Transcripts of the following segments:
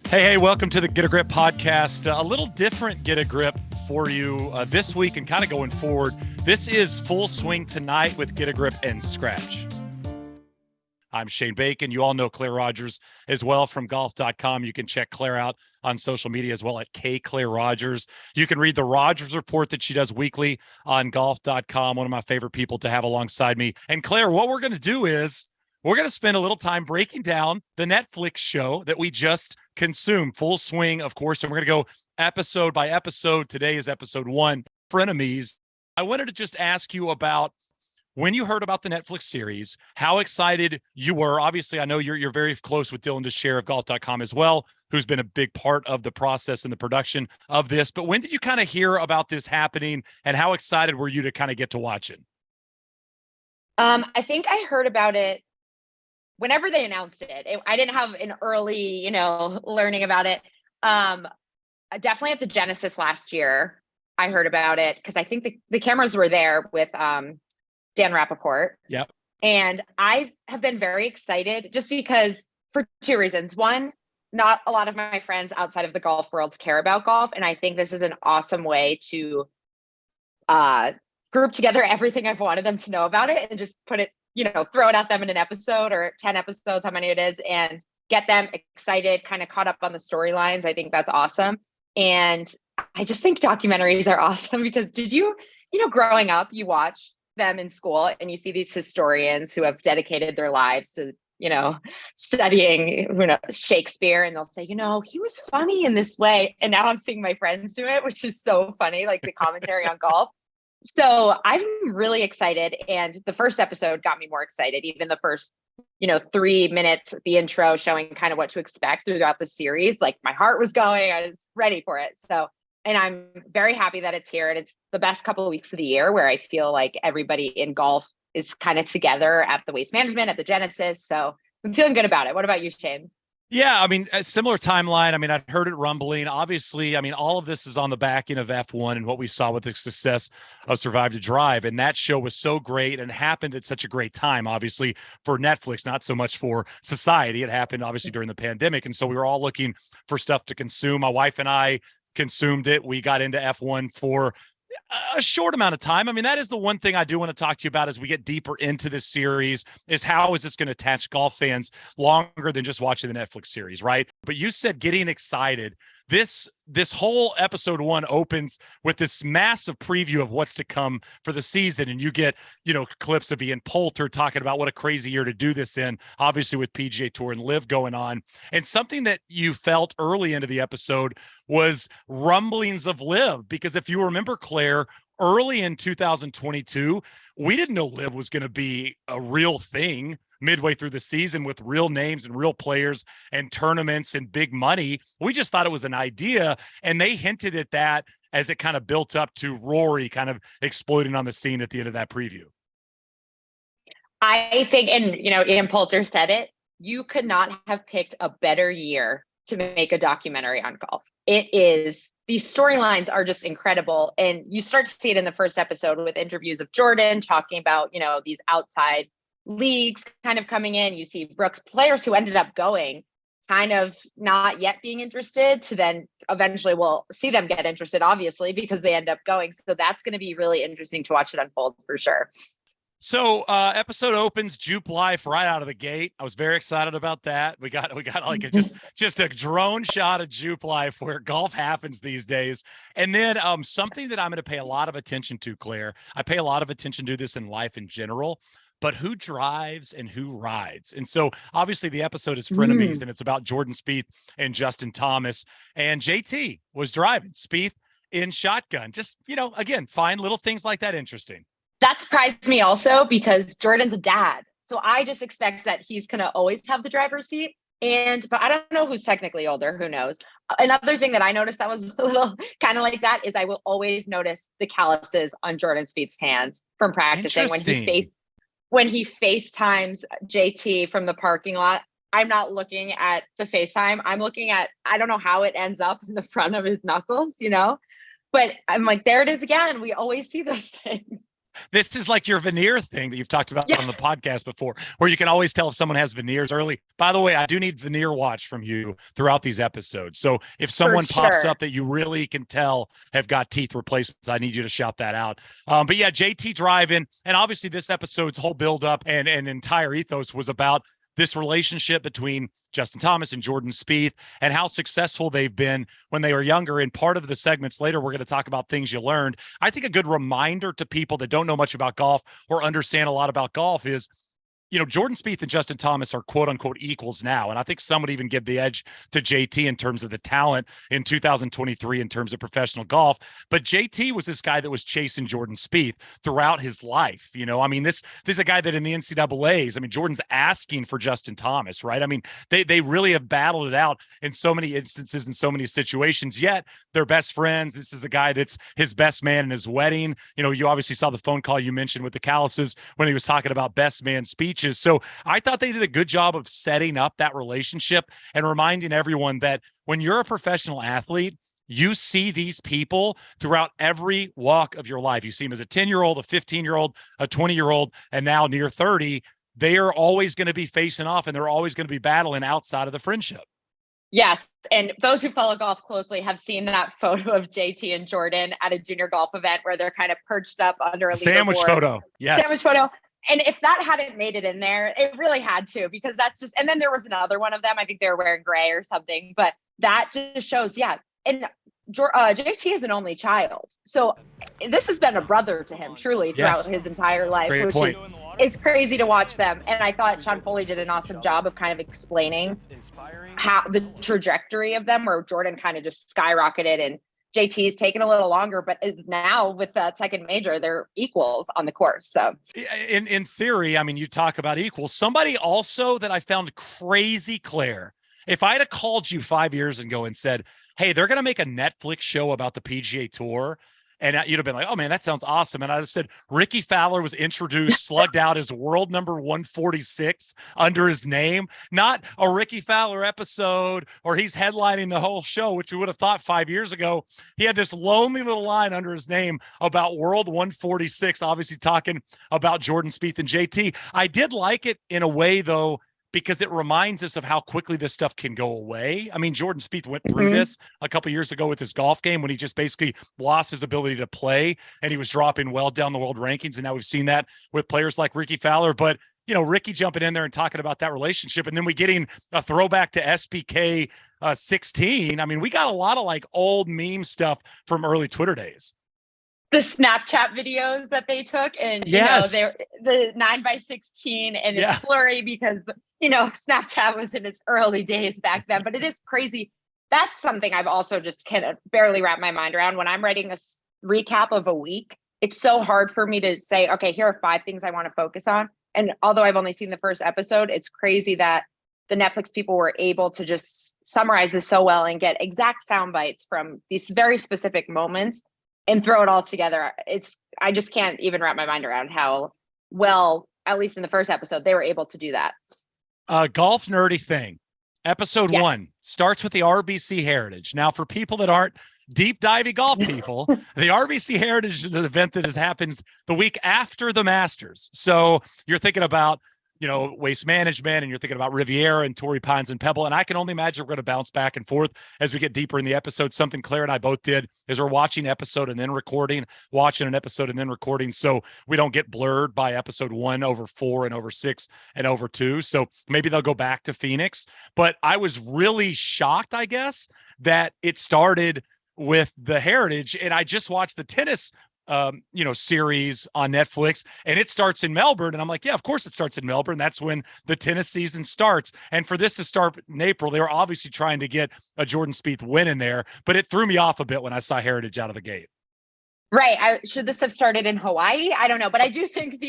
Hey, welcome to the Get a Grip podcast. A little different Get a Grip for you this week and kind of going forward. This is Full Swing Tonight with Get a Grip and Skratch. I'm Shane Bacon. You all know Claire Rogers as well from golf.com. You can check Claire out on social media as well at @KClaireRogers. You can read the Rogers Report that she does weekly on golf.com. One of my favorite people to have alongside me. And Claire, what we're going to do is we're going to spend a little time breaking down the Netflix show that we just consumed, Full Swing, of course, and we're going to go episode by episode. Today is episode 1, Frenemies. I wanted to just ask you about when you heard about the Netflix series, how excited you were. Obviously, I know you're very close with Dylan DeShare of golf.com as well, who's been a big part of the process and the production of this. But when did you kind of hear about this happening, and how excited were you to kind of get to watch it? I think I heard about it whenever they announced it. I didn't have an early, learning about it. Definitely at the Genesis last year, I heard about it because I think the cameras were there with Dan Rappaport. Yep. And I have been very excited just because for two reasons. One, not a lot of my friends outside of the golf world care about golf. And I think this is an awesome way to group together everything I've wanted them to know about it and just put it, throw it at them in an episode or 10 episodes, how many it is, and get them excited, kind of caught up on the storylines. I think that's awesome. And I just think documentaries are awesome because growing up, you watch them in school and you see these historians who have dedicated their lives to, studying, Shakespeare, and they'll say, he was funny in this way. And now I'm seeing my friends do it, which is so funny, like the commentary on golf. So I'm really excited. And the first episode got me more excited. Even the first, 3 minutes, the intro showing kind of what to expect throughout the series, like my heart was going, I was ready for it. So, and I'm very happy that it's here. And it's the best couple of weeks of the year where I feel like everybody in golf is kind of together at the Waste Management, at the Genesis. So I'm feeling good about it. What about you, Shane? Yeah, I mean, a similar timeline. I mean, I'd heard it rumbling. Obviously, I mean, all of this is on the back end of F1 and what we saw with the success of Survive to Drive. And that show was so great and happened at such a great time, obviously, for Netflix, not so much for society. It happened, obviously, during the pandemic. And so we were all looking for stuff to consume. My wife and I consumed it. We got into F1 for a short amount of time. I mean, that is the one thing I do want to talk to you about as we get deeper into this series is how is this going to attach golf fans longer than just watching the Netflix series, right? But you said getting excited. This whole episode 1 opens with this massive preview of what's to come for the season. And you get, clips of Ian Poulter talking about what a crazy year to do this in, obviously with PGA Tour and Live going on. And something that you felt early into the episode was rumblings of Live, because if you remember, Claire, early in 2022, we didn't know Live was going to be a real thing midway through the season with real names and real players and tournaments and big money. We just thought it was an idea. And they hinted at that as it kind of built up to Rory kind of exploding on the scene at the end of that preview. I think, and Ian Poulter said it, you could not have picked a better year to make a documentary on golf. It is, these storylines are just incredible. And you start to see it in the first episode with interviews of Jordan talking about, these outside leagues kind of coming in. You see Brooks, players who ended up going kind of not yet being interested to then eventually we'll see them get interested, obviously, because they end up going. So that's going to be really interesting to watch it unfold for sure. So episode opens Jupe Life right out of the gate. I was very excited about that. We got like just a drone shot of Jupe Life where golf happens these days. And then something that I'm going to pay a lot of attention to, Claire. I pay a lot of attention to this in life in general, but who drives and who rides. And so obviously the episode is Frenemies and it's about Jordan Spieth and Justin Thomas, and JT was driving, Spieth in shotgun. Just, again, find little things like that interesting. That surprised me also because Jordan's a dad. So I just expect that he's going to always have the driver's seat. But I don't know who's technically older. Who knows? Another thing that I noticed that was a little kind of like that is I will always notice the calluses on Jordan Spieth's hands from practicing when he FaceTimes JT from the parking lot. I'm not looking at the FaceTime. I'm looking at, I don't know how it ends up in the front of his knuckles, but I'm like, there it is again. We always see those things. This is like your veneer thing that you've talked about Yeah. on the podcast before, where you can always tell if someone has veneers early. By the way, I do need veneer watch from you throughout these episodes. So if someone pops sure. up that you really can tell have got teeth replacements, I need you to shout that out. But yeah, JT driving, and obviously this episode's whole build-up and entire ethos was about this relationship between Justin Thomas and Jordan Spieth and how successful they've been when they were younger. And part of the segments later, we're going to talk about things you learned. I think a good reminder to people that don't know much about golf or understand a lot about golf is, you know, Jordan Spieth and Justin Thomas are quote unquote equals now. And I think some would even give the edge to JT in terms of the talent in 2023 in terms of professional golf. But JT was this guy that was chasing Jordan Spieth throughout his life. You know, I mean, this is a guy that in the NCAAs, I mean, Jordan's asking for Justin Thomas, right? I mean, they really have battled it out in so many instances, in so many situations, yet they're best friends. This is a guy that's his best man in his wedding. You know, you obviously saw the phone call you mentioned with the Callises when he was talking about best man speeches. So I thought they did a good job of setting up that relationship and reminding everyone that when you're a professional athlete, you see these people throughout every walk of your life. You see them as a 10-year-old, a 15-year-old, a 20-year-old, and now near 30. They are always going to be facing off and they're always going to be battling outside of the friendship. Yes. And those who follow golf closely have seen that photo of JT and Jordan at a junior golf event where they're kind of perched up under a sandwich photo. Yes. Sandwich photo. And if that hadn't made it in there, it really had to, because that's just, and then there was another one of them. I think they were wearing gray or something, but that just shows, yeah. And JT is an only child. So this has been a brother to him truly throughout his entire life, Great which point. is crazy to watch them. And I thought Sean Foley did an awesome job of kind of explaining how the trajectory of them, where Jordan kind of just skyrocketed and JT's taken a little longer, but now with that second major, they're equals on the course. So in theory, I mean, you talk about equals. Somebody also that I found crazy, Claire, if I had called you 5 years ago and said, hey, they're going to make a Netflix show about the PGA Tour, and you'd have been like, oh man, that sounds awesome. And I said, Ricky Fowler was introduced, slugged out as world number 146 under his name, not a Ricky Fowler episode, or he's headlining the whole show, which we would have thought 5 years ago. He had this lonely little line under his name about world 146, obviously talking about Jordan Spieth and JT. I did like it in a way though, because it reminds us of how quickly this stuff can go away. I mean, Jordan Spieth went through this a couple years ago with his golf game when he just basically lost his ability to play and he was dropping well down the world rankings. And now we've seen that with players like Ricky Fowler. But, you know, Ricky jumping in there and talking about that relationship, and then we getting a throwback to SPK 16. I mean, we got a lot of like old meme stuff from early Twitter days. The Snapchat videos that they took, and you know, they're the 9x16, and it's blurry because, you know, Snapchat was in its early days back then. But it is crazy. That's something I've also just can barely wrap my mind around when I'm writing a recap of a week. It's so hard for me to say, okay, here are 5 things I want to focus on. And although I've only seen the first episode, it's crazy that the Netflix people were able to just summarize this so well and get exact sound bites from these very specific moments and throw it all together. I just can't even wrap my mind around how well, at least in the first episode, they were able to do that. Golf nerdy thing. Episode 1 starts with the RBC Heritage. Now, for people that aren't deep diving golf people, the RBC Heritage is an event that happens the week after the Masters. So you're thinking about, you know, Waste Management, and you're thinking about Riviera and Torrey Pines and Pebble. And I can only imagine we're going to bounce back and forth as we get deeper in the episode. Something Claire and I both did is we're watching an episode and then recording, watching an episode and then recording, so we don't get blurred by episode 1 over 4 and over 6 and over 2. So maybe they'll go back to Phoenix. But I was really shocked, I guess, that it started with the Heritage. And I just watched the tennis series on Netflix, and it starts in Melbourne. And I'm like, yeah, of course it starts in Melbourne. That's when the tennis season starts. And for this to start in April, they were obviously trying to get a Jordan Spieth win in there, but it threw me off a bit when I saw Heritage out of the gate. Right. Should this have started in Hawaii? I don't know, but I do think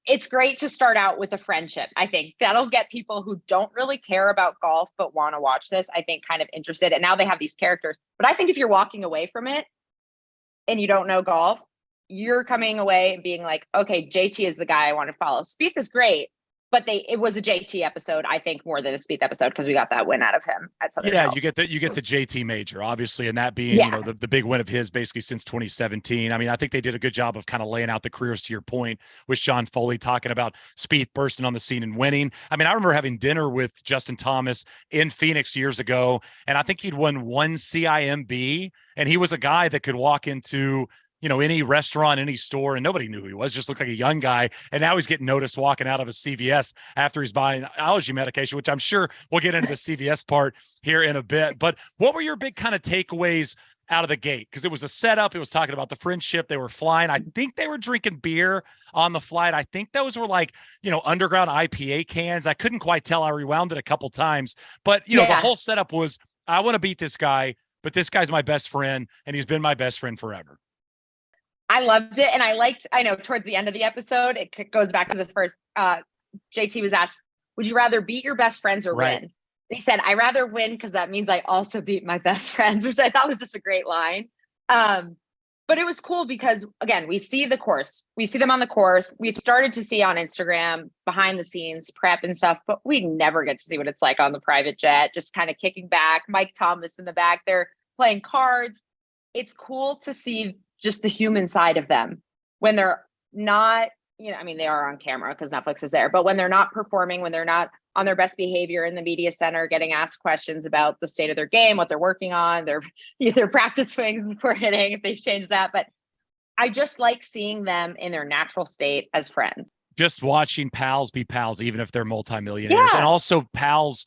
it's great to start out with a friendship. I think that'll get people who don't really care about golf, but want to watch this, I think, kind of interested. And now they have these characters, but I think if you're walking away from it and you don't know golf, you're coming away and being like, okay, JT is the guy I want to follow. Spieth is great, but it was a JT episode, I think, more than a Spieth episode, because we got that win out of him at Southern Hills. You get the JT major, obviously, and that being, Yeah. the big win of his basically since 2017. I mean, I think they did a good job of kind of laying out the careers, to your point, with Sean Foley talking about Spieth bursting on the scene and winning. I mean, I remember having dinner with Justin Thomas in Phoenix years ago, and I think he'd won one CIMB, and he was a guy that could walk into any restaurant, any store, and nobody knew who he was, just looked like a young guy. And now he's getting noticed walking out of a CVS after he's buying allergy medication, which I'm sure we'll get into the CVS part here in a bit. But what were your big kind of takeaways out of the gate? Because it was a setup. It was talking about the friendship. They were flying. I think they were drinking beer on the flight. I think those were like, underground IPA cans. I couldn't quite tell. I rewound it a couple times. But, the whole setup was, I want to beat this guy, but this guy's my best friend, and he's been my best friend forever. I loved it. And I know towards the end of the episode, it goes back to the first, JT was asked, would you rather beat your best friends or win? And he said, I rather win, because that means I also beat my best friends, which I thought was just a great line. But it was cool because, again, we see the course. We see them on the course. We've started to see on Instagram behind the scenes prep and stuff, but we never get to see what it's like on the private jet, just kind of kicking back. Mike Thomas in the back there playing cards. It's cool to see just the human side of them when they're not, they are on camera because Netflix is there, but when they're not performing, when they're not on their best behavior in the media center, getting asked questions about the state of their game, what they're working on, their practice swings before hitting, if they've changed that. But I just like seeing them in their natural state as friends. Just watching pals be pals, even if they're multimillionaires, and also pals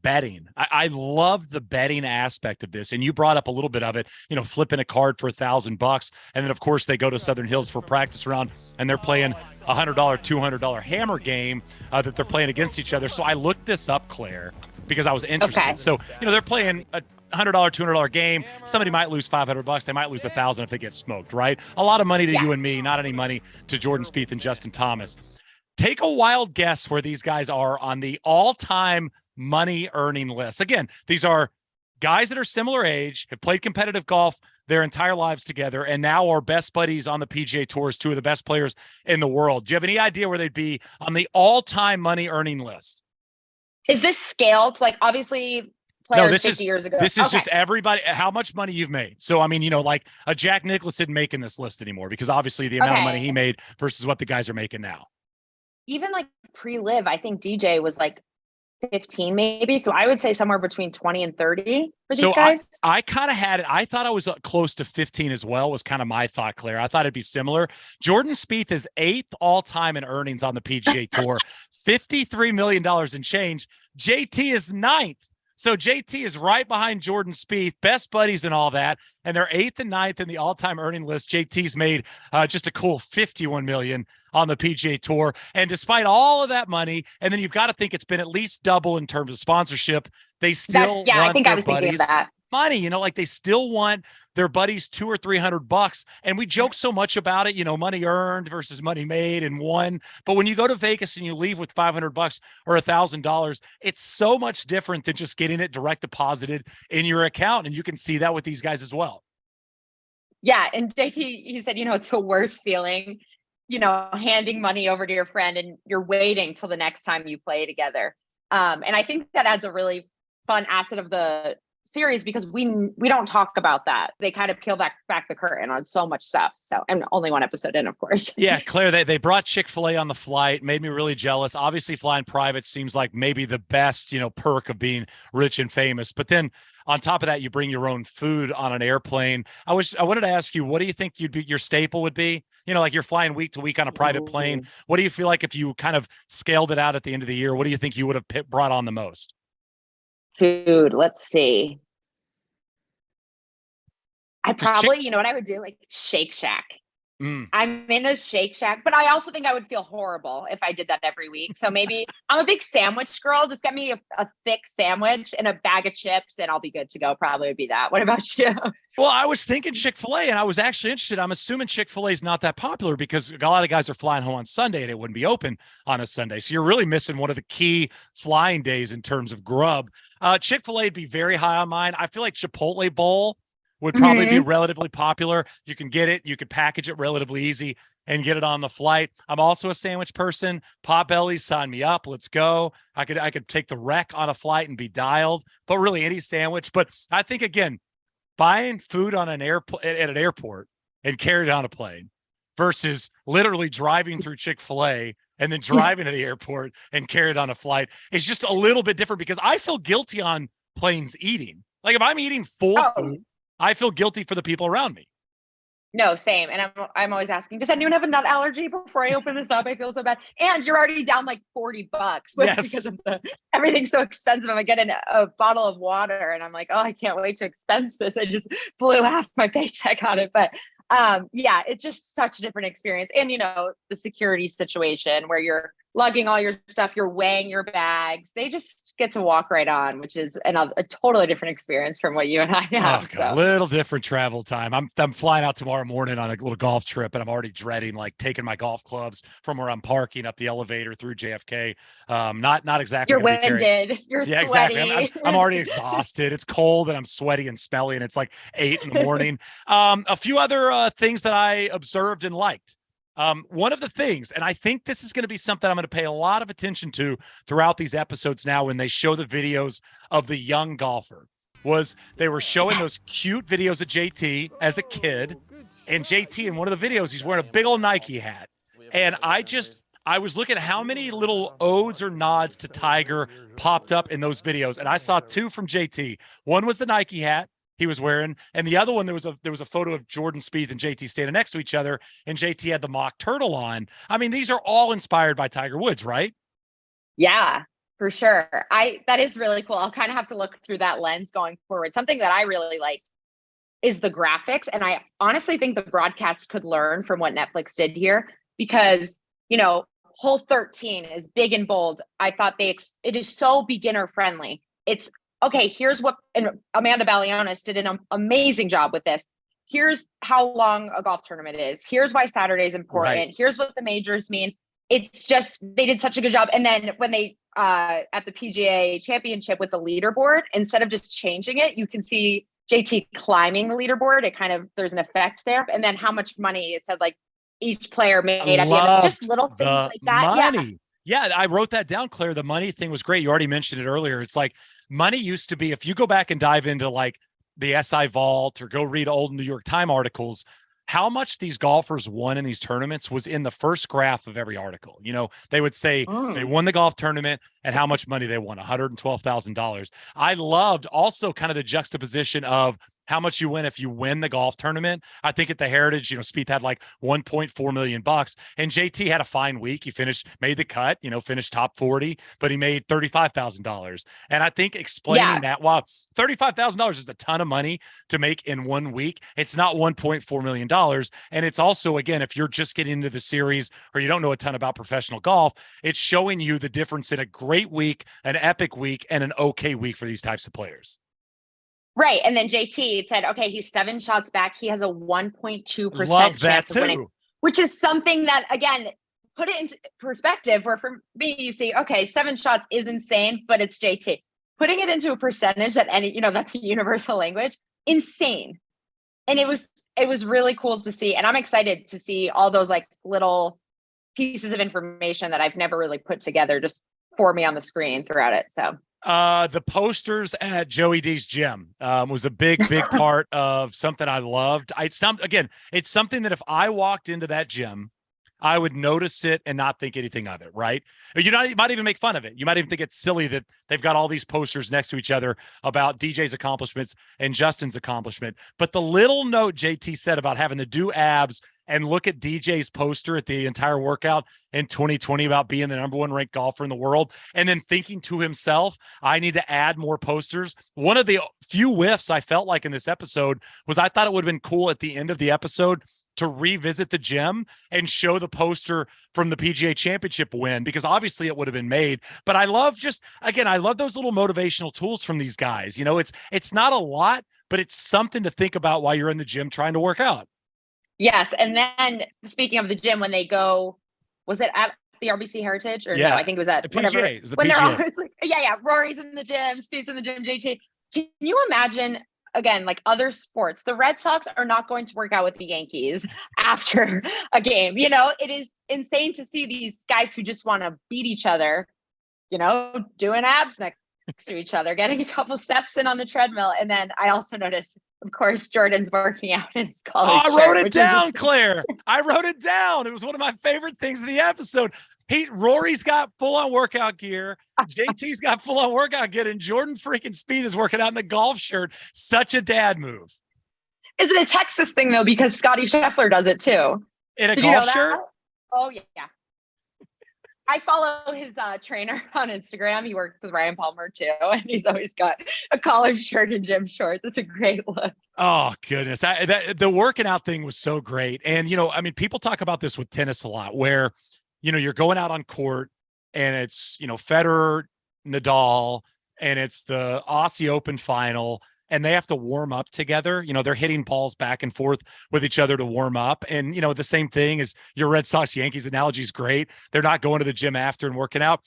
betting. I love the betting aspect of this. And you brought up a little bit of it, flipping a card for $1,000. And then of course they go to Southern Hills for practice round, and they're playing $100, $200 hammer game that they're playing against each other. So I looked this up, Claire, because I was interested. Okay. So, they're playing a $100, $200 game. Somebody might lose $500. They might lose $1,000 if they get smoked, right? A lot of money to you and me, not any money to Jordan Spieth and Justin Thomas. Take a wild guess where these guys are on the all-time money earning list. Again, these are guys that are similar age, have played competitive golf their entire lives together, and now are best buddies on the PGA Tour, two of the best players in the world. Do you have any idea where they'd be on the all-time money earning list? Is this scaled? Like, obviously players 50 years ago. This is just everybody, how much money you've made. So, I mean, like a Jack Nicklaus isn't making this list anymore, because obviously the amount of money he made versus what the guys are making now. Even like pre-live, I think DJ was like 15 maybe. So I would say somewhere between 20 and 30 for these guys. I kind of had it. I thought I was close to 15 as well, was kind of my thought, Claire. I thought it'd be similar. Jordan Spieth is 8th all-time in earnings on the PGA Tour, $53 million in change. JT is 9th. So JT is right behind Jordan Spieth, best buddies and all that. And they're 8th and 9th in the all-time earning list. JT's made just a cool $51 million on the PGA Tour. And despite all of that money, and then you've got to think it's been at least double in terms of sponsorship, they still want I think their I was thinking of that. Money, like they still want their buddies $200 or $300. And we joke so much about it, money earned versus money made and won. But when you go to Vegas and you leave with $500 or $1,000, it's so much different than just getting it direct deposited in your account. And you can see that with these guys as well. Yeah. And JT, he said, it's the worst feeling, handing money over to your friend and you're waiting till the next time you play together. And I think that adds a really fun asset of the series, because we don't talk about that. They kind of peel back the curtain on so much stuff. So, and only one episode in, of course. Yeah, Claire, they brought Chick-fil-A on the flight, made me really jealous. Obviously, flying private seems like maybe the best, perk of being rich and famous. But then on top of that, you bring your own food on an airplane. I wanted to ask you, what do you think your staple would be? Like you're flying week to week on a private plane. What do you feel like if you kind of scaled it out at the end of the year? What do you think you would have brought on the most? Food. Let's see. I probably, you know what I would do? Like Shake Shack. I'm in a Shake Shack, but I also think I would feel horrible if I did that every week. So maybe I'm a big sandwich girl. Just get me a thick sandwich and a bag of chips and I'll be good to go. Probably would be that. What about you? Well, I was thinking Chick-fil-A, and I was actually interested. I'm assuming Chick-fil-A is not that popular because a lot of guys are flying home on Sunday and it wouldn't be open on a Sunday. So you're really missing one of the key flying days in terms of grub. Chick-fil-A would be very high on mine. I feel like Chipotle Bowl would probably be relatively popular. You can get it, you could package it relatively easy and get it on the flight. I'm also a sandwich person. Potbellies, sign me up. Let's go. I could take the wreck on a flight and be dialed, but really any sandwich. But I think, again, buying food on an airport at an airport and carry it on a plane versus literally driving through Chick-fil-A and then driving to the airport and carry it on a flight is just a little bit different, because I feel guilty on planes eating. Like if I'm eating full food, I feel guilty for the people around me. No, same. And I'm always asking, does anyone have a nut allergy before I open this up? I feel so bad. And you're already down like $40 because of everything's so expensive. I'm getting a bottle of water and I'm like, oh, I can't wait to expense this. I just blew half my paycheck on it. But yeah, it's just such a different experience. And, the security situation where you're lugging all your stuff, you're weighing your bags. They just get to walk right on, which is a totally different experience from what you and I have. Oh, God, little different travel time. I'm flying out tomorrow morning on a little golf trip, and I'm already dreading like taking my golf clubs from where I'm parking up the elevator through JFK. Not exactly. You're winded. You're sweaty. Exactly. I'm already exhausted. It's cold and I'm sweaty and smelly, and it's like 8 a.m. A few other things that I observed and liked. One of the things, and I think this is going to be something I'm going to pay a lot of attention to throughout these episodes now when they show the videos of the young golfer, was they were showing those cute videos of JT as a kid. And JT, in one of the videos, he's wearing a big old Nike hat. And I was looking at how many little odes or nods to Tiger popped up in those videos. And I saw 2 from JT. One was the Nike hat he was wearing, and the other one, there was a photo of Jordan Spieth and JT standing next to each other, and JT had the mock turtle on. I mean, these are all inspired by Tiger Woods, right? Yeah, for sure. That is really cool. I'll kind of have to look through that lens going forward. Something that I really liked is the graphics, and I honestly think the broadcast could learn from what Netflix did here, because hole 13 is big and bold. I thought it is so beginner friendly. It's okay, here's what, and Amanda Balionis did an amazing job with this. Here's how long a golf tournament is. Here's why Saturday is important. Right. Here's what the majors mean. It's just, they did such a good job. And then when they, at the PGA Championship with the leaderboard, instead of just changing it, you can see JT climbing the leaderboard. There's an effect there. And then how much money it said, like each player made at the end. Just little things like that. Money. Yeah, I wrote that down, Claire. The money thing was great. You already mentioned it earlier. It's like money used to be, if you go back and dive into like the SI Vault or go read old New York Times articles, how much these golfers won in these tournaments was in the first graph of every article. They would say they won the golf tournament and how much money they won, $112,000. I loved also kind of the juxtaposition of how much you win if you win the golf tournament. I think at the Heritage, Spieth had like $1.4 million, and JT had a fine week. He made the cut, finished top 40, but he made $35,000. And I think explaining that, while $35,000 is a ton of money to make in 1 week, it's not $1.4 million. And it's also, again, if you're just getting into the series or you don't know a ton about professional golf, it's showing you the difference in a great week, an epic week, and an okay week for these types of players. Right. And then JT said, okay, he's 7 shots back. He has a 1.2% Love that chance of winning, which is something that, again, put it into perspective, where for me, you see, okay, 7 shots is insane, but it's JT. Putting it into a percentage that that's a universal language, insane. And it was really cool to see. And I'm excited to see all those like little pieces of information that I've never really put together just for me on the screen throughout it. So. The posters at Joey D's gym was a big part of something I loved. It's something that if I walked into that gym, I would notice it and not think anything of it, right? You might even make fun of it. You might even think it's silly that they've got all these posters next to each other about DJ's accomplishments and Justin's accomplishment. But the little note JT said about having to do abs and look at DJ's poster at the entire workout in 2020 about being the #1 ranked golfer in the world, and then thinking to himself, I need to add more posters. One of the few whiffs I felt like in this episode was I thought it would have been cool at the end of the episode to revisit the gym and show the poster from the PGA Championship win, because obviously it would have been made. But I love I love those little motivational tools from these guys. It's not a lot, but it's something to think about while you're in the gym trying to work out. Yes. And then speaking of the gym, when they go, was it at the RBC Heritage or no? I think it was at the PGA. When they're all, it's like, Rory's in the gym, Spieth's in the gym, JT. Can you imagine again, like other sports, the Red Sox are not going to work out with the Yankees after a game. It is insane to see these guys who just want to beat each other, doing abs next to each other, getting a couple steps in on the treadmill. And then I also noticed, of course, Jordan's working out in his college I wrote shirt, it down, Claire. I wrote it down. It was one of my favorite things of the episode. Rory's got full-on workout gear. JT's got full-on workout gear, and Jordan freaking Spieth is working out in the golf shirt. Such a dad move. Is it a Texas thing, though? Because Scotty Scheffler does it, too. In a golf shirt? Oh, yeah. I follow his trainer on Instagram. He works with Ryan Palmer, too, and he's always got a collared shirt and gym shorts. It's a great look. Oh, goodness. The working out thing was so great. And, people talk about this with tennis a lot where, you're going out on court and it's, Federer, Nadal, and it's the Aussie Open final, and they have to warm up together. They're hitting balls back and forth with each other to warm up. And, the same thing as your Red Sox Yankees analogy is great. They're not going to the gym after and working out.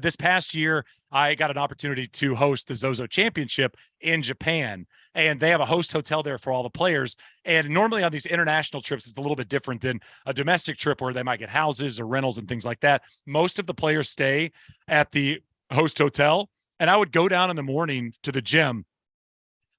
This past year, I got an opportunity to host the Zozo Championship in Japan, and they have a host hotel there for all the players. And normally on these international trips, it's a little bit different than a domestic trip where they might get houses or rentals and things like that. Most of the players stay at the host hotel, and I would go down in the morning to the gym.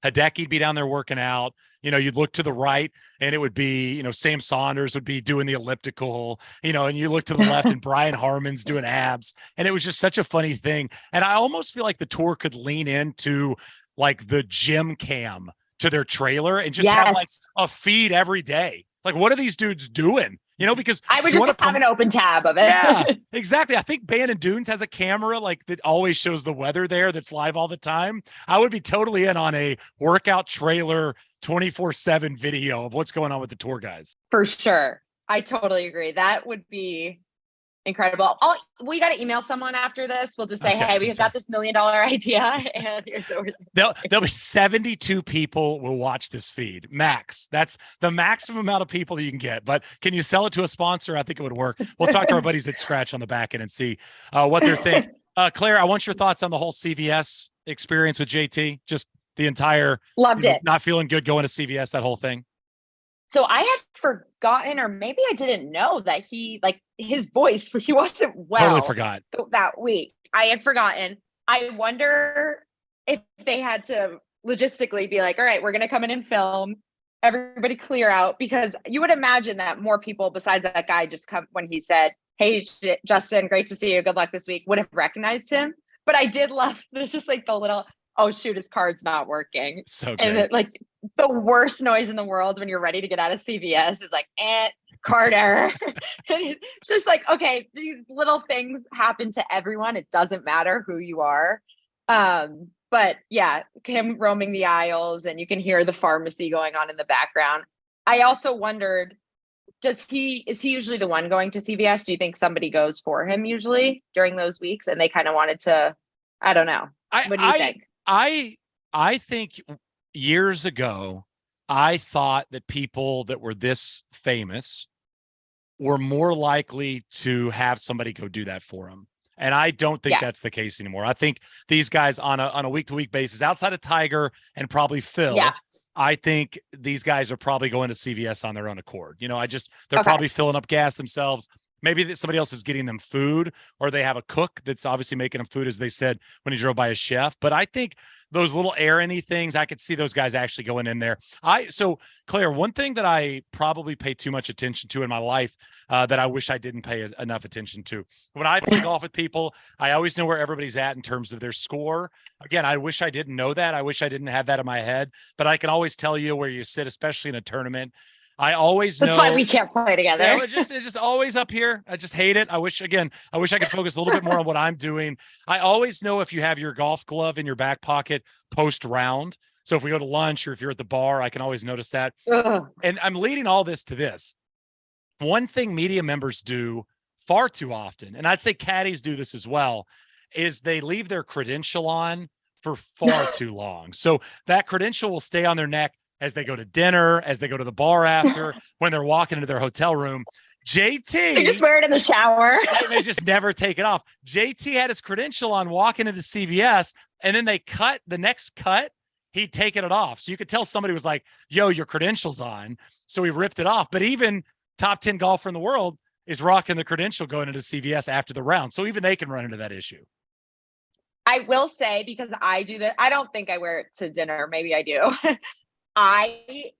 Hideki'd be down there working out. You'd look to the right and it would be, Sam Saunders would be doing the elliptical, and you look to the left and Brian Harmon's doing abs. And it was just such a funny thing. And I almost feel like the tour could lean into like the gym cam to their trailer and just have like a feed every day. Like, what are these dudes doing? Because I would just have an open tab of it. Yeah, exactly. I think Bandon Dunes has a camera like that always shows the weather there that's live all the time. I would be totally in on a workout trailer 24/7 video of what's going on with the tour guys. For sure. I totally agree. That would be incredible. We got to email someone after this. We'll just say, hey, we've got this $1 million idea. And here's what we're There'll be 72 people will watch this feed. Max. That's the maximum amount of people that you can get. But can you sell it to a sponsor? I think it would work. We'll talk to our buddies at Skratch on the back end and see what they're thinking. Claire, I want your thoughts on the whole CVS experience with JT. Just the entire loved it. Not feeling good going to CVS, that whole thing. So I had forgotten, or maybe I didn't know that his voice, he wasn't well. Totally forgot. That week. I had forgotten. I wonder if they had to logistically be like, all right, we're going to come in and film. Everybody clear out, because you would imagine that more people besides that guy just come when he said, hey, Justin, great to see you. Good luck this week, would have recognized him. But I did love just like the little, oh shoot, his card's not working. So great. And like the worst noise in the world when you're ready to get out of CVS is like, card error. And it's just like, okay, these little things happen to everyone. It doesn't matter who you are. But yeah, him roaming the aisles, and you can hear the pharmacy going on in the background. I also wondered, is he usually the one going to CVS? Do you think somebody goes for him usually during those weeks and they kind of wanted to, I don't know. What do you think? I think years ago, I thought that people that were this famous were more likely to have somebody go do that for them. And I don't think that's the case anymore. I think these guys on a week-to-week basis, outside of Tiger and probably Phil, I think these guys are probably going to CVS on their own accord. They're probably filling up gas themselves. Maybe that somebody else is getting them food, or they have a cook that's obviously making them food, as they said when he drove by a chef. But I think those little errandy things, I could see those guys actually going in there. So Claire, one thing that I probably pay too much attention to in my life that I wish I didn't pay enough attention to. When I play golf with people, I always know where everybody's at in terms of their score. Again, I wish I didn't know that. I wish I didn't have that in my head, but I can always tell you where you sit, especially in a tournament. I always know. That's why we can't play together. Yeah, it's just always up here. I just hate it. I wish I could focus a little bit more on what I'm doing. I always know if you have your golf glove in your back pocket post round. So if we go to lunch or if you're at the bar, I can always notice that. And I'm leading all this to this. One thing media members do far too often, and I'd say caddies do this as well, is they leave their credential on for far too long. So that credential will stay on their neck as they go to dinner, as they go to the bar after, when they're walking into their hotel room. JT. They just wear it in the shower. They just never take it off. JT had his credential on walking into CVS, and then they cut the next cut. he'd taken it off. So you could tell somebody was like, yo, your credentials on. So he ripped it off. But even top 10 golfer in the world is rocking the credential going into CVS after the round. So even they can run into that issue. I will say, because I do that, I don't think I wear it to dinner. Maybe I do. I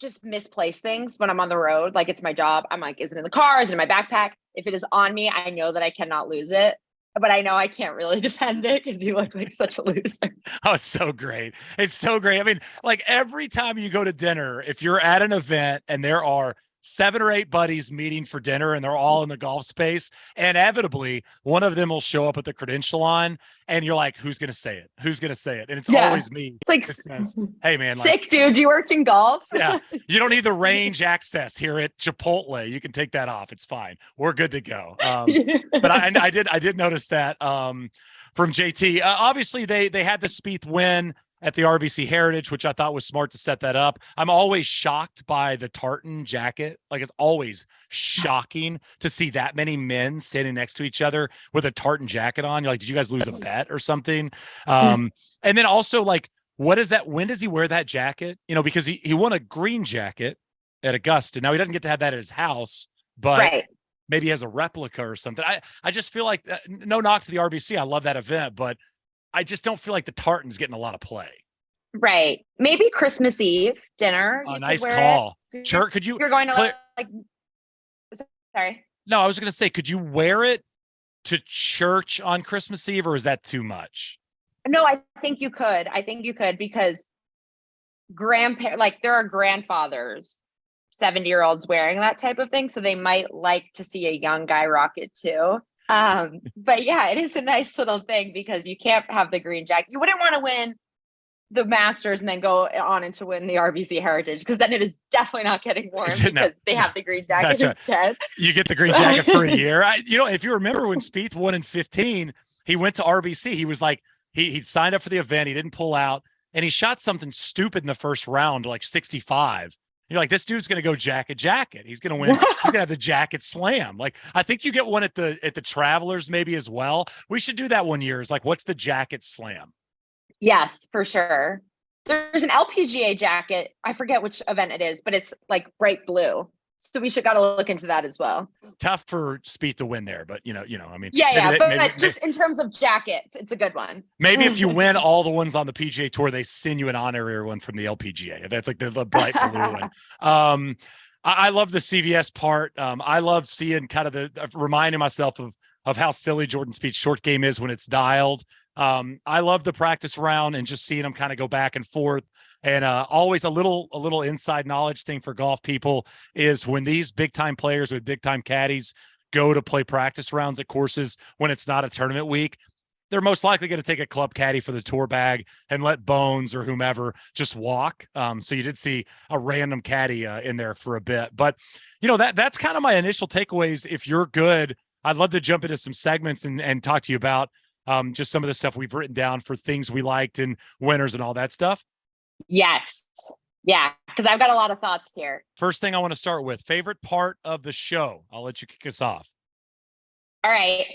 just misplace things when I'm on the road. Like, it's my job. I'm like, is it in the car? Is it in my backpack? If it is on me, I know that I cannot lose it. But I know I can't really defend it because you look like such a loser. Oh, it's so great. It's so great. I mean, like every time you go to dinner, if you're at an event and there are 7 or 8 buddies meeting for dinner and they're all in the golf space, inevitably one of them will show up with the credential on and you're like, who's going to say it? Who's going to say it? And it's always me. It's like, says, hey man, sick dude, do you work in golf? Yeah. You don't need the range access here at Chipotle. You can take that off. It's fine. We're good to go. But I did notice that from JT. Obviously they had the Spieth win at the RBC Heritage, which I thought was smart to set that up. I'm always shocked by the tartan jacket. Like, it's always shocking to see that many men standing next to each other with a tartan jacket on. You're like, did you guys lose a bet or something? And then also, like, what is that? When does he wear that jacket? You know, because he won a green jacket at Augusta. Now he doesn't get to have that at his house, but maybe he has a replica or something. I just feel like, no knock to the RBC. I love that event, but I just don't feel like the tartan's getting a lot of play. Right. Maybe Christmas Eve dinner. Oh, nice call. Sure. Could you? You're going to like. Sorry. No, I was going to say, could you wear it to church on Christmas Eve, or is that too much? No, I think you could. I think you could, because there are grandfathers, 70-year-olds wearing that type of thing, so they might like to see a young guy rock it too. But yeah, it is a nice little thing, because you can't have the green jacket. You wouldn't want to win the Masters and then go on and to win the RBC Heritage, because then it is definitely not getting worn because they have the green jacket instead. You get the green jacket for a year. If you remember when Spieth won in 15, he went to RBC. He was like, he'd signed up for the event. He didn't pull out, and he shot something stupid in the first round, like 65. You're like, this dude's going to go jacket. He's going to win. He's going to have the jacket slam. Like, I think you get one at the Travelers maybe as well. We should do that one year. It's like, what's the jacket slam? Yes, for sure. There's an LPGA jacket. I forget which event it is, but it's like bright blue. So we got to look into that as well. Tough for Spieth to win there, but I mean, but just in terms of jackets, it's a good one. Maybe if you win all the ones on the PGA Tour, they send you an honorary one from the LPGA. That's like the bright blue one. I love the CVS part. I love seeing kind of reminding myself of how silly Jordan Spieth's short game is when it's dialed. I love the practice round and just seeing them kind of go back and forth. And always a little inside knowledge thing for golf people is when these big time players with big time caddies go to play practice rounds at courses when it's not a tournament week, they're most likely going to take a club caddy for the tour bag and let Bones or whomever just walk. So you did see a random caddy in there for a bit, but that's kind of my initial takeaways. If you're good, I'd love to jump into some segments and talk to you about just some of the stuff we've written down for things we liked and winners and all that stuff. Yes. Yeah. Because I've got a lot of thoughts here. First thing I want to start with, favorite part of the show. I'll let you kick us off. All right.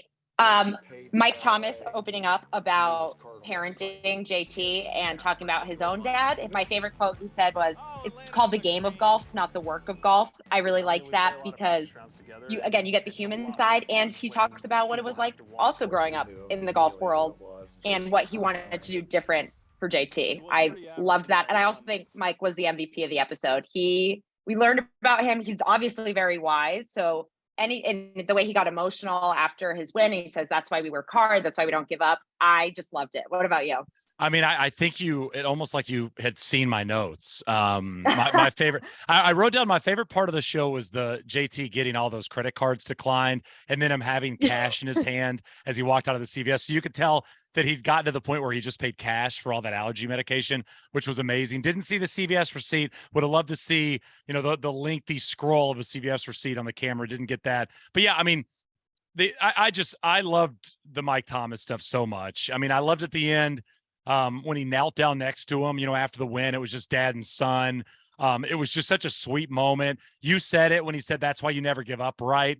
Mike Thomas opening up about parenting JT and talking about his own dad. My favorite quote he said was, it's called the game of golf, not the work of golf. I really liked that because you get the human side, and he talks about what it was like also growing up in the golf world and what he wanted to do different for JT. I loved that. And I also think Mike was the MVP of the episode. We learned about him. He's obviously very wise. So and the way he got emotional after his win, he says, that's why we work hard. That's why we don't give up. I just loved it. What about you? I mean, I think it almost like you had seen my notes. My favorite, I wrote down my favorite part of the show was the JT getting all those credit cards declined and then him having cash in his hand as he walked out of the CVS. So you could tell that he'd gotten to the point where he just paid cash for all that allergy medication, which was amazing. Didn't see the CVS receipt. Would have loved to see, the lengthy scroll of a CVS receipt on the camera. Didn't get that. But yeah, I mean, I loved the Mike Thomas stuff so much. I mean, I loved at the end when he knelt down next to him, after the win, it was just dad and son. It was just such a sweet moment. You said it when he said, that's why you never give up. Right.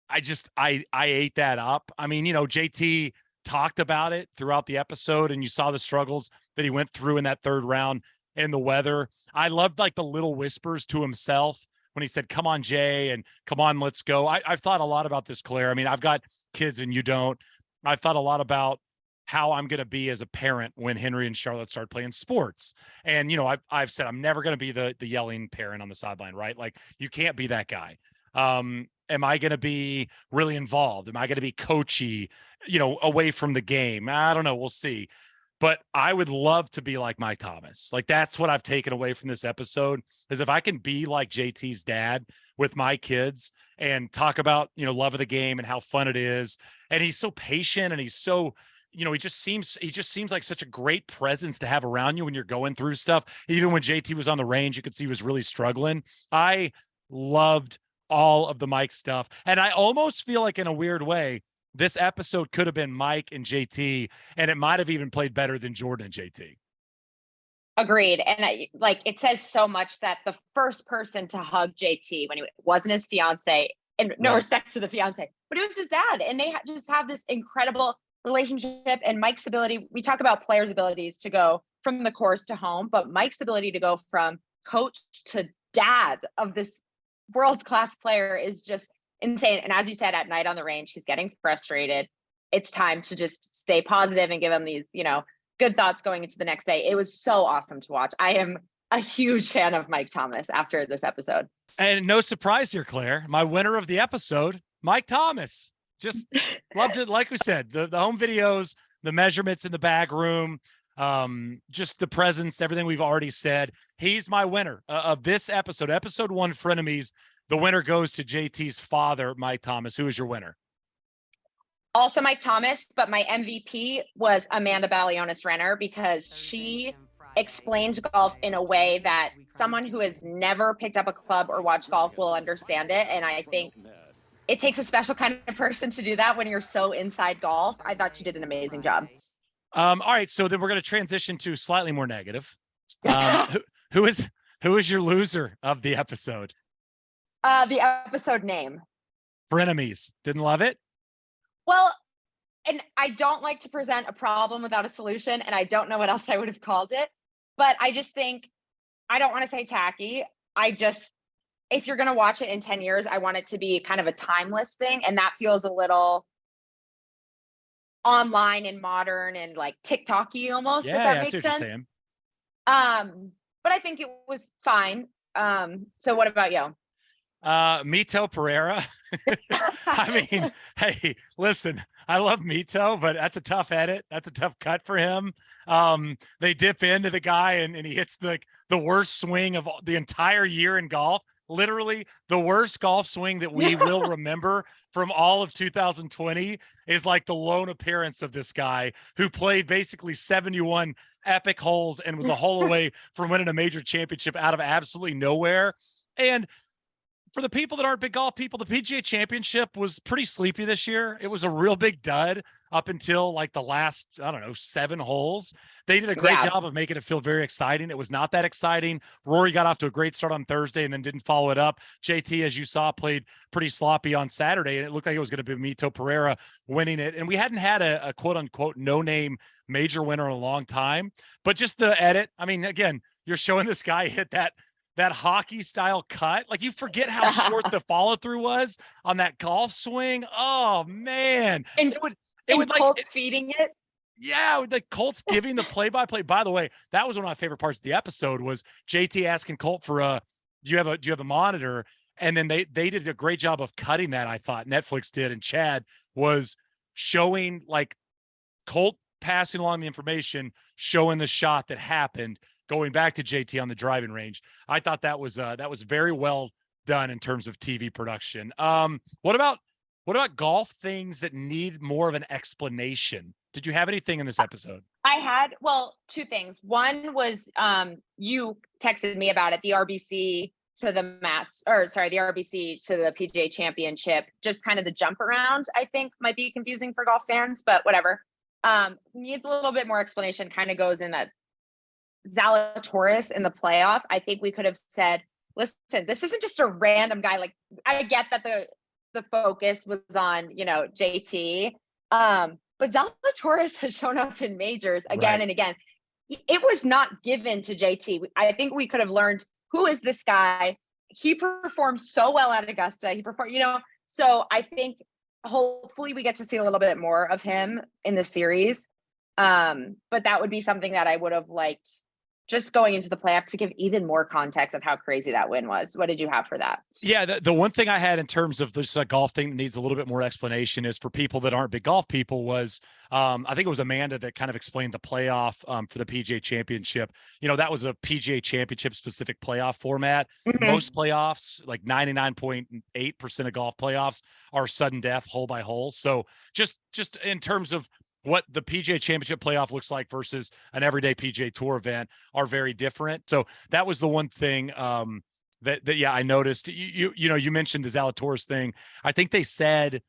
I ate that up. I mean, JT talked about it throughout the episode, and you saw the struggles that he went through in that third round and the weather. I loved like the little whispers to himself when he said, "Come on, Jay," and "Come on, let's go." I've thought a lot about this, Claire. I mean, I've got kids and you don't. I've thought a lot about how I'm going to be as a parent when Henry and Charlotte start playing sports. And, I've said I'm never going to be the yelling parent on the sideline, right? Like, you can't be that guy. Am I going to be really involved? Am I going to be coachy, away from the game? I don't know. We'll see. But I would love to be like Mike Thomas. Like, that's what I've taken away from this episode, is if I can be like JT's dad with my kids and talk about, love of the game and how fun it is. And he's so patient, and he's so, he just seems like such a great presence to have around you when you're going through stuff. Even when JT was on the range, you could see he was really struggling. I loved all of the Mike stuff. And I almost feel like, in a weird way, this episode could have been Mike and JT, and it might have even played better than Jordan and JT. Agreed. And it says so much that the first person to hug JT when he wasn't his fiance, and no respect to the fiance, but it was his dad. And they just have this incredible relationship. And Mike's ability, we talk about players' abilities to go from the course to home, but Mike's ability to go from coach to dad of this world-class player is just insane. And as you said, at night on the range, he's getting frustrated. It's time to just stay positive and give him these, good thoughts going into the next day. It was so awesome to watch. I am a huge fan of Mike Thomas after this episode. And no surprise here, Claire, my winner of the episode, Mike Thomas. Just loved it. Like we said, the home videos, the measurements in the bag room, just the presence, everything we've already said. He's my winner of this episode. Episode 1, Frenemies. The winner goes to JT's father, Mike Thomas. Who is your winner? Also Mike Thomas, but my MVP was Amanda Balionis-Renner, because she explains golf in a way that someone who has never picked up a club or watched golf will understand it. And I think it takes a special kind of person to do that when you're so inside golf. I thought she did an amazing job. All right, so then we're going to transition to slightly more negative. Who is your loser of the episode? The episode name. Frenemies. Didn't love it? Well, and I don't like to present a problem without a solution, and I don't know what else I would have called it, but I just think, I don't want to say tacky. If you're going to watch it in 10 years, I want it to be kind of a timeless thing. And that feels a little online and modern and like TikTok-y almost, if that makes sense. But I think it was fine. So what about you? Mito Pereira. I mean, hey, listen, I love Mito, but that's a tough edit. That's a tough cut for him. They dip into the guy and he hits the worst swing of the entire year in golf. Literally the worst golf swing that we will remember from all of 2020 is like the lone appearance of this guy who played basically 71 epic holes and was a hole away from winning a major championship out of absolutely nowhere. And for the people that aren't big golf people, the PGA Championship was pretty sleepy this year. It was a real big dud up until like the last, 7 holes. They did a great job of making it feel very exciting. It was not that exciting. Rory got off to a great start on Thursday and then didn't follow it up. JT, as you saw, played pretty sloppy on Saturday, and it looked like it was going to be Mito Pereira winning it. And we hadn't had a quote unquote no-name major winner in a long time, but just the edit. I mean, again, you're showing this guy hit that hockey style cut. Like, you forget how short the follow through was on that golf swing. Oh man. And it would Colts feeding it. Yeah. The Colts giving the play-by-play. By the way, that was one of my favorite parts of the episode, was JT asking Colt for do you have a monitor? And then they did a great job of cutting that. I thought Netflix did. And Chad was showing like Colt passing along the information, showing the shot that happened, going back to JT on the driving range. I thought that was very well done in terms of TV production. What about golf things that need more of an explanation? Did you have anything in this episode? I had, two things. One was you texted me about it, the RBC to the RBC to the PGA Championship, just kind of the jump around, I think might be confusing for golf fans, but whatever. Needs a little bit more explanation, kind of goes in that Zalatoris in the playoff. I think we could have said, listen, this isn't just a random guy. Like, I get that the focus was on, JT. But Zalatoris has shown up in majors again Right. and again. It was not given to JT. I think we could have learned, who is this guy? He performed so well at Augusta. He performed, so I think hopefully we get to see a little bit more of him in the series. But that would be something that I would have liked, just going into the playoff, to give even more context of how crazy that win was. What did you have for that? Yeah, the one thing I had in terms of this golf thing that needs a little bit more explanation is for people that aren't big golf people was, I think it was Amanda that kind of explained the playoff for the PGA Championship. That was a PGA Championship specific playoff format. Mm-hmm. Most playoffs, like 99.8% of golf playoffs, are sudden death, hole by hole. So just in terms of what the PGA Championship playoff looks like versus an everyday PGA Tour event are very different. So that was the one thing that yeah, I noticed. You mentioned the Zalatoris thing. I think they said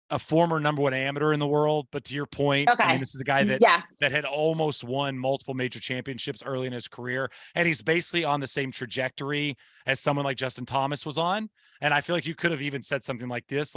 a former number one amateur in the world, but to your point, Okay. I mean, this is a guy that Yeah. that had almost won multiple major championships early in his career, and he's basically on the same trajectory as someone like Justin Thomas was on. And I feel like you could have even said something like this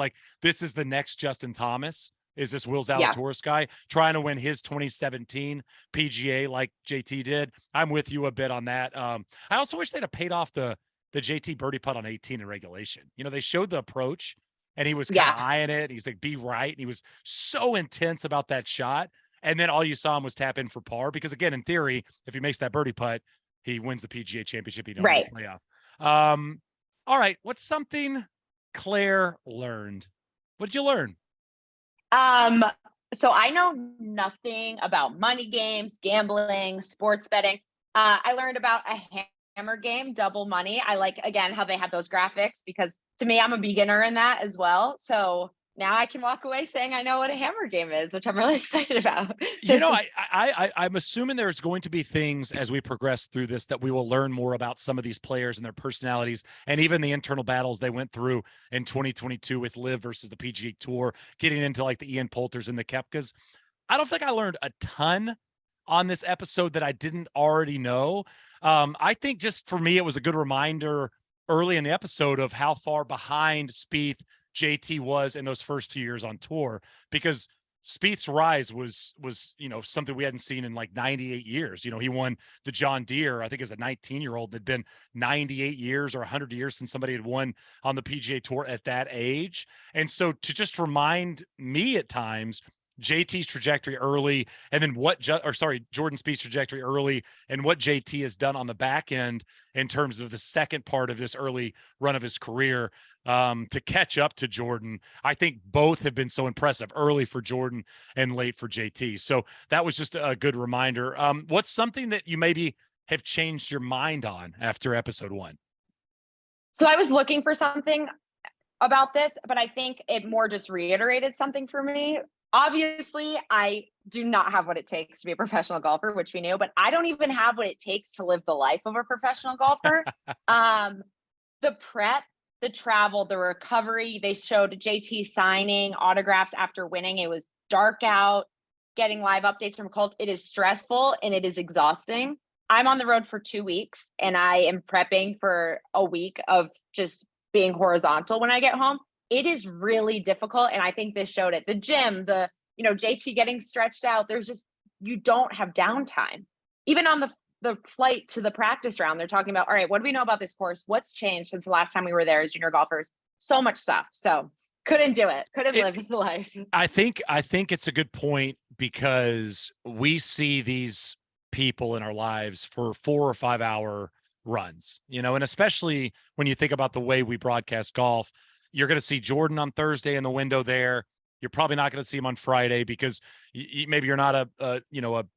is the next Justin Thomas. Is this Will Zalatoris guy trying to win his 2017 PGA like JT did? I'm with you a bit on that. I also wish they'd have paid off the JT birdie putt on 18 in regulation. They showed the approach and he was kind of eyeing it. He's like, be right. And he was so intense about that shot. And then all you saw him was tap in for par, because again, in theory, if he makes that birdie putt, he wins the PGA Championship. Right. In the playoff. All right. What's something Claire learned? What did you learn? So I know nothing about money games, gambling, sports betting. I learned about a hammer game, double money. I like, again, how they have those graphics, because to me, I'm a beginner in that as well. So now I can walk away saying I know what a hammer game is, which I'm really excited about. I'm assuming there's going to be things as we progress through this that we will learn more about some of these players and their personalities, and even the internal battles they went through in 2022 with Liv versus the PGA Tour, getting into like the Ian Poulters and the Koepkas. I don't think I learned a ton on this episode that I didn't already know. I think just for me, it was a good reminder early in the episode of how far behind Spieth JT was in those first few years on tour, because Spieth's rise was something we hadn't seen in like 98 years. He won the John Deere, I think, as a 19-year-old. It'd been 98 years or 100 years since somebody had won on the PGA Tour at that age. And so to just remind me at times JT's trajectory early, and then Jordan Spieth's trajectory early, and what JT has done on the back end in terms of the second part of this early run of his career, to catch up to Jordan. I think both have been so impressive, early for Jordan and late for JT. So that was just a good reminder. What's something that you maybe have changed your mind on after episode 1? So I was looking for something about this, but I think it more just reiterated something for me. Obviously, I do not have what it takes to be a professional golfer, which we knew, but I don't even have what it takes to live the life of a professional golfer. The prep, the travel, the recovery, they showed JT signing autographs after winning. It was dark out, getting live updates from Colts. It is stressful and it is exhausting. I'm on the road for 2 weeks and I am prepping for a week of just being horizontal when I get home. It is really difficult. And I think this showed it. The gym, JT getting stretched out. You don't have downtime. Even on the flight to the practice round, they're talking about, all right, what do we know about this course? What's changed since the last time we were there as junior golfers? So much stuff. So couldn't do it. Couldn't live the life. I think it's a good point, because we see these people in our lives for 4 or 5 hour runs, and especially when you think about the way we broadcast golf, you're going to see Jordan on Thursday in the window there. You're probably not going to see him on Friday because maybe you're not a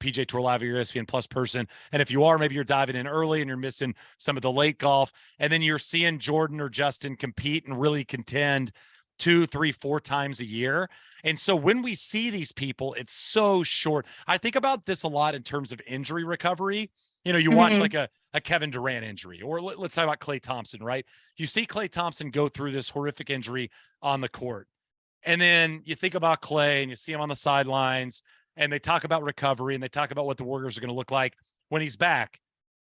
PGA Tour Live or your ESPN Plus person. And if you are, maybe you're diving in early and you're missing some of the late golf. And then you're seeing Jordan or Justin compete and really contend 2, 3, 4 times a year. And so when we see these people, it's so short. I think about this a lot in terms of injury recovery. You watch like a Kevin Durant injury, or let's talk about Klay Thompson, right? You see Klay Thompson go through this horrific injury on the court. And then you think about Klay and you see him on the sidelines and they talk about recovery and they talk about what the Warriors are going to look like when he's back.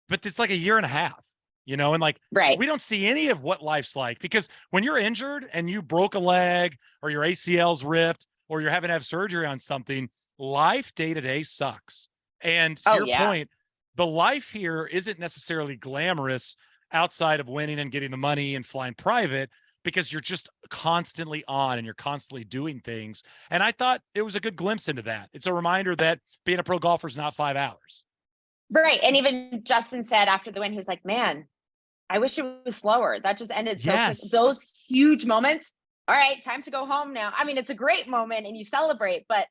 But it's like a year and a half, and right. We don't see any of what life's like, because when you're injured and you broke a leg or your ACL's ripped or you're having to have surgery on something, life day to day sucks. And to Oh, your yeah. point, the life here isn't necessarily glamorous outside of winning and getting the money and flying private, because you're just constantly on and you're constantly doing things. And I thought it was a good glimpse into that. It's a reminder that being a pro golfer is not 5 hours. Right. And even Justin said after the win, he was like, man, I wish it was slower. That just ended so quick. Yes. Those huge moments. All right, time to go home now. I mean, it's a great moment and you celebrate, but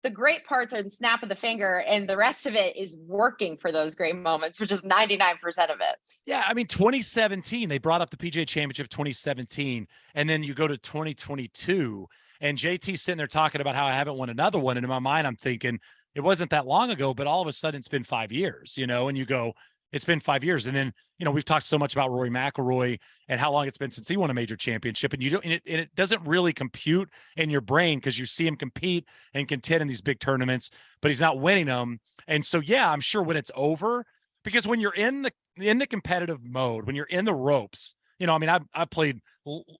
the great parts are the snap of the finger, and the rest of it is working for those great moments, which is 99% of it. Yeah, I mean, 2017, they brought up the PGA Championship 2017, and then you go to 2022, and JT's sitting there talking about how I haven't won another one. And in my mind, I'm thinking it wasn't that long ago, but all of a sudden it's been 5 years, and you go, it's been 5 years. And then, we've talked so much about Rory McIlroy and how long it's been since he won a major championship. And it doesn't really compute in your brain because you see him compete and contend in these big tournaments, but he's not winning them. And so, yeah, I'm sure when it's over, because when you're in the competitive mode, when you're in the ropes, I've played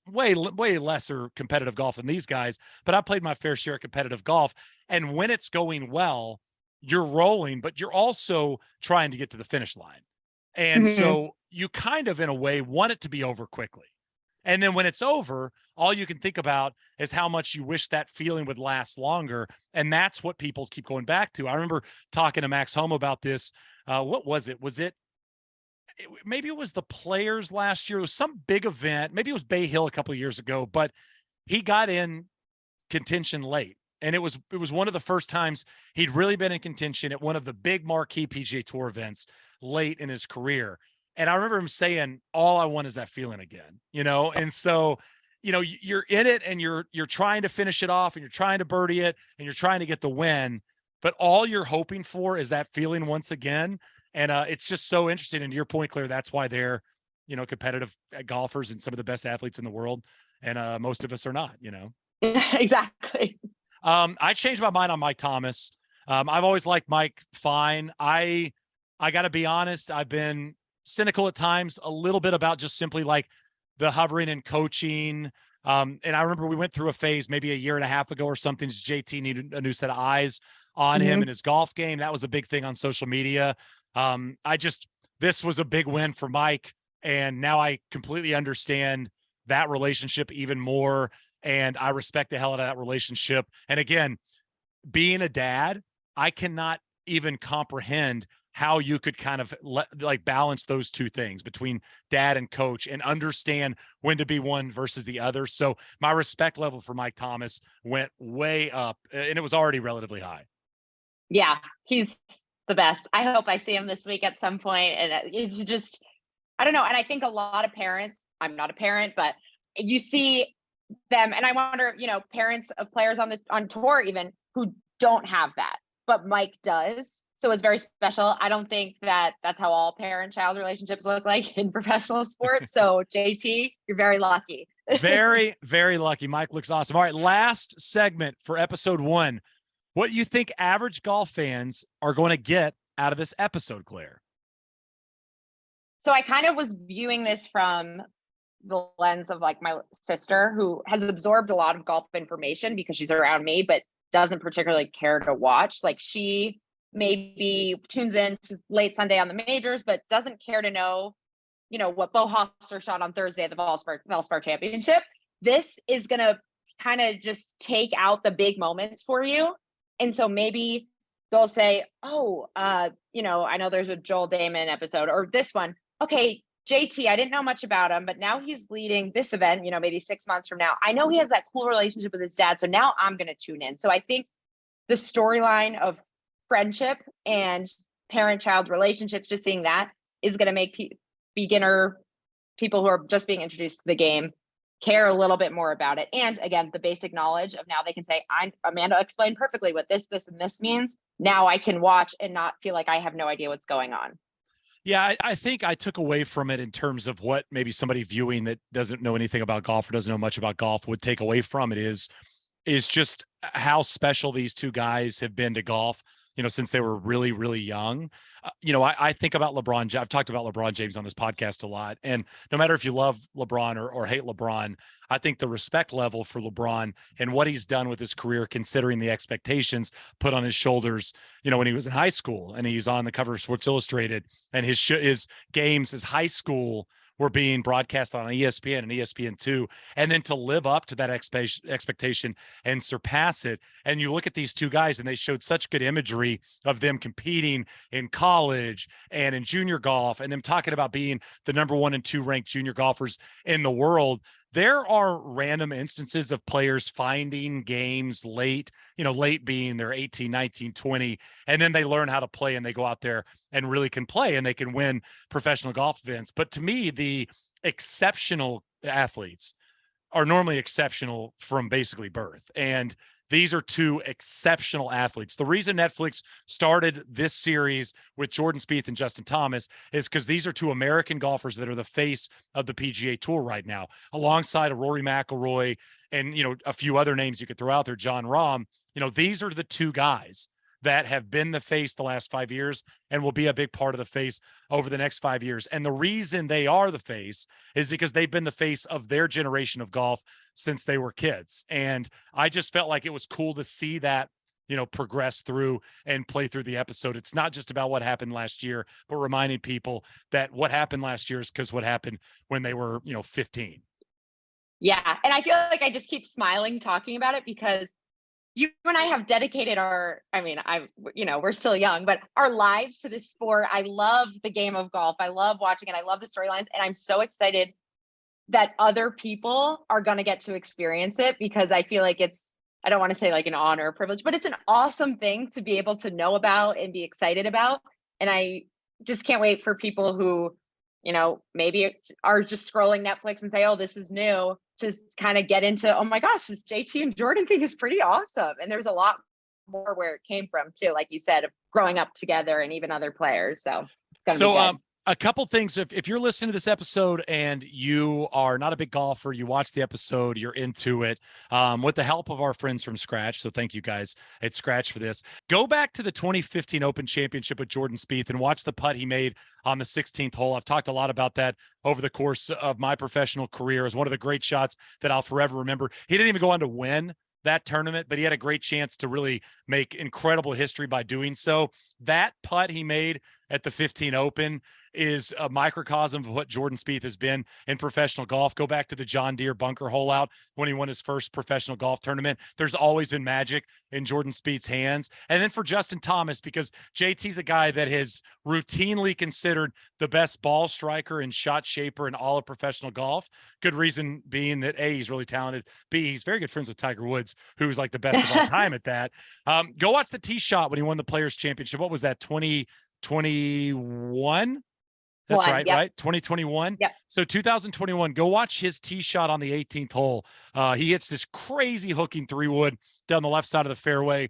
way lesser competitive golf than these guys, but I played my fair share of competitive golf. And when it's going well, you're rolling, but you're also trying to get to the finish line. And so you kind of, in a way, want it to be over quickly. And then when it's over, all you can think about is how much you wish that feeling would last longer. And that's what people keep going back to. I remember talking to Max Home about this. What was it? Maybe it was the Players last year. It was some big event. Maybe it was Bay Hill a couple of years ago, but he got in contention late. And it was one of the first times he'd really been in contention at one of the big marquee PGA Tour events late in his career. And I remember him saying, all I want is that feeling again, And so, you're in it and you're trying to finish it off and you're trying to birdie it and you're trying to get the win, but all you're hoping for is that feeling once again. And it's just so interesting. And to your point, Claire, that's why they're, competitive golfers and some of the best athletes in the world. And most of us are not, Exactly. I changed my mind on Mike Thomas. I've always liked Mike fine. I got to be honest. I've been cynical at times, a little bit about just simply like the hovering and coaching. And I remember we went through a phase maybe a year and a half ago or something. JT needed a new set of eyes on him and his golf game. That was a big thing on social media. This was a big win for Mike. And now I completely understand that relationship even more. And I respect the hell out of that relationship. And again, being a dad, I cannot even comprehend how you could kind of balance those two things between dad and coach and understand when to be one versus the other. So my respect level for Mike Thomas went way up, and it was already relatively high. Yeah, he's the best. I hope I see him this week at some point. And it's just, I don't know. And I think a lot of parents, I'm not a parent, but you see them, and I wonder, parents of players on tour even who don't have that, but Mike does. So it's very special. I don't think that's how all parent-child relationships look like in professional sports. So JT, you're very lucky. Very, very lucky. Mike looks awesome. All right, last segment for episode 1. What you think average golf fans are going to get out of this episode, Claire? So I kind of was viewing this from the lens of like my sister, who has absorbed a lot of golf information because she's around me, but doesn't particularly care to watch. Like, she maybe tunes in to late Sunday on the majors, but doesn't care to know, what Bo Hoster shot on Thursday at the Valspar Championship. This is going to kind of just take out the big moments for you. And so maybe they'll say, I know there's a Joel Damon episode, or this one. Okay, JT, I didn't know much about him, but now he's leading this event, maybe 6 months from now. I know he has that cool relationship with his dad. So now I'm going to tune in. So I think the storyline of friendship and parent-child relationships, just seeing that, is going to make beginner people who are just being introduced to the game care a little bit more about it. And again, the basic knowledge of now they can say, Amanda explained perfectly what this, and this means. Now I can watch and not feel like I have no idea what's going on. Yeah, I think I took away from it in terms of what maybe somebody viewing that doesn't know anything about golf or doesn't know much about golf would take away from it is just how special these two guys have been to golf. since they were really, really young. I think about LeBron. I've talked about LeBron James on this podcast a lot. And no matter if you love LeBron or hate LeBron, I think the respect level for LeBron and what he's done with his career, considering the expectations put on his shoulders, when he was in high school and he's on the cover of Sports Illustrated, and his games, his high school, were being broadcast on ESPN and ESPN2, and then to live up to that expectation and surpass it. And you look at these two guys, and they showed such good imagery of them competing in college and in junior golf, and them talking about being the number 1 and 2 ranked junior golfers in the world. There are random instances of players finding games late, late being they're 18, 19, 20, and then they learn how to play and they go out there and really can play and they can win professional golf events. But to me, the exceptional athletes are normally exceptional from basically birth. And these are two exceptional athletes. The reason Netflix started this series with Jordan Spieth and Justin Thomas is because these are two American golfers that are the face of the PGA Tour right now, alongside a Rory McIlroy and, a few other names you could throw out there, John Rahm. These are the two guys that have been the face the last 5 years and will be a big part of the face over the next 5 years. And the reason they are the face is because they've been the face of their generation of golf since they were kids. And I just felt like it was cool to see that, progress through and play through the episode. It's not just about what happened last year, but reminding people that what happened last year is because what happened when they were, 15. Yeah. And I feel like I just keep smiling talking about it because you and I have dedicated we're still young, but our lives to this sport. I love the game of golf. I love watching it. I love the storylines. And I'm so excited that other people are going to get to experience it, because I feel like I don't want to say like an honor or privilege, but it's an awesome thing to be able to know about and be excited about. And I just can't wait for people who, maybe are just scrolling Netflix and say, oh, this is new, to kind of get into, oh my gosh, this JT and Jordan thing is pretty awesome. And there's a lot more where it came from too, like you said, of growing up together and even other players. So it's gonna be good. A couple things. If you're listening to this episode and you are not a big golfer, you watch the episode, you're into it, with the help of our friends from Skratch. So thank you guys at Skratch for this. Go back to the 2015 Open Championship with Jordan Spieth and watch the putt he made on the 16th hole. I've talked a lot about that over the course of my professional career as one of the great shots that I'll forever remember. He didn't even go on to win that tournament, but he had a great chance to really make incredible history by doing so. That putt he made at the 15 Open is a microcosm of what Jordan Spieth has been in professional golf. Go back to the John Deere bunker hole out when he won his first professional golf tournament. There's always been magic in Jordan Spieth's hands. And then for Justin Thomas, because JT's a guy that is routinely considered the best ball striker and shot shaper in all of professional golf. Good reason being that A, he's really talented. B, he's very good friends with Tiger Woods, who's like the best of all time at that. Go watch the tee shot when he won the Players Championship. What was that, 2021? That's right, yep. Right? 2021. Yep. So 2021, go watch his tee shot on the 18th hole. He hits this crazy hooking 3-wood down the left side of the fairway.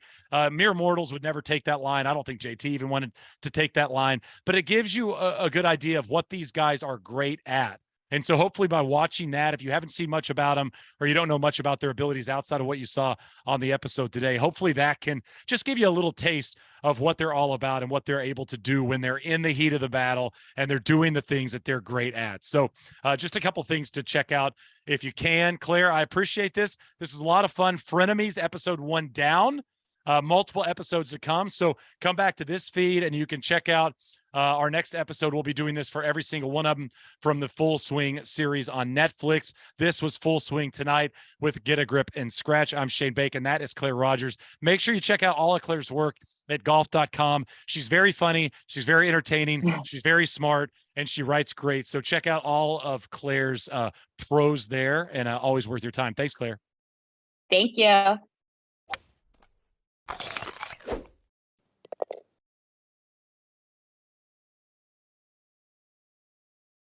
Mere mortals would never take that line. I don't think JT even wanted to take that line, but it gives you a good idea of what these guys are great at. And so hopefully by watching that, if you haven't seen much about them or you don't know much about their abilities outside of what you saw on the episode today, hopefully that can just give you a little taste of what they're all about and what they're able to do when they're in the heat of the battle and they're doing the things that they're great at. So just a couple things to check out if you can. Claire, I appreciate this. This was a lot of fun. Frenemies, episode 1 down. Multiple episodes to come. So come back to this feed and you can check out our next episode. We'll be doing this for every single one of them from the Full Swing series on Netflix. This was Full Swing Tonight with Get a Grip and Skratch. I'm Shane Bacon. That is Claire Rogers. Make sure you check out all of Claire's work at golf.com. She's very funny. She's very entertaining. She's very smart and she writes great. So check out all of Claire's prose there and always worth your time. Thanks, Claire. Thank you.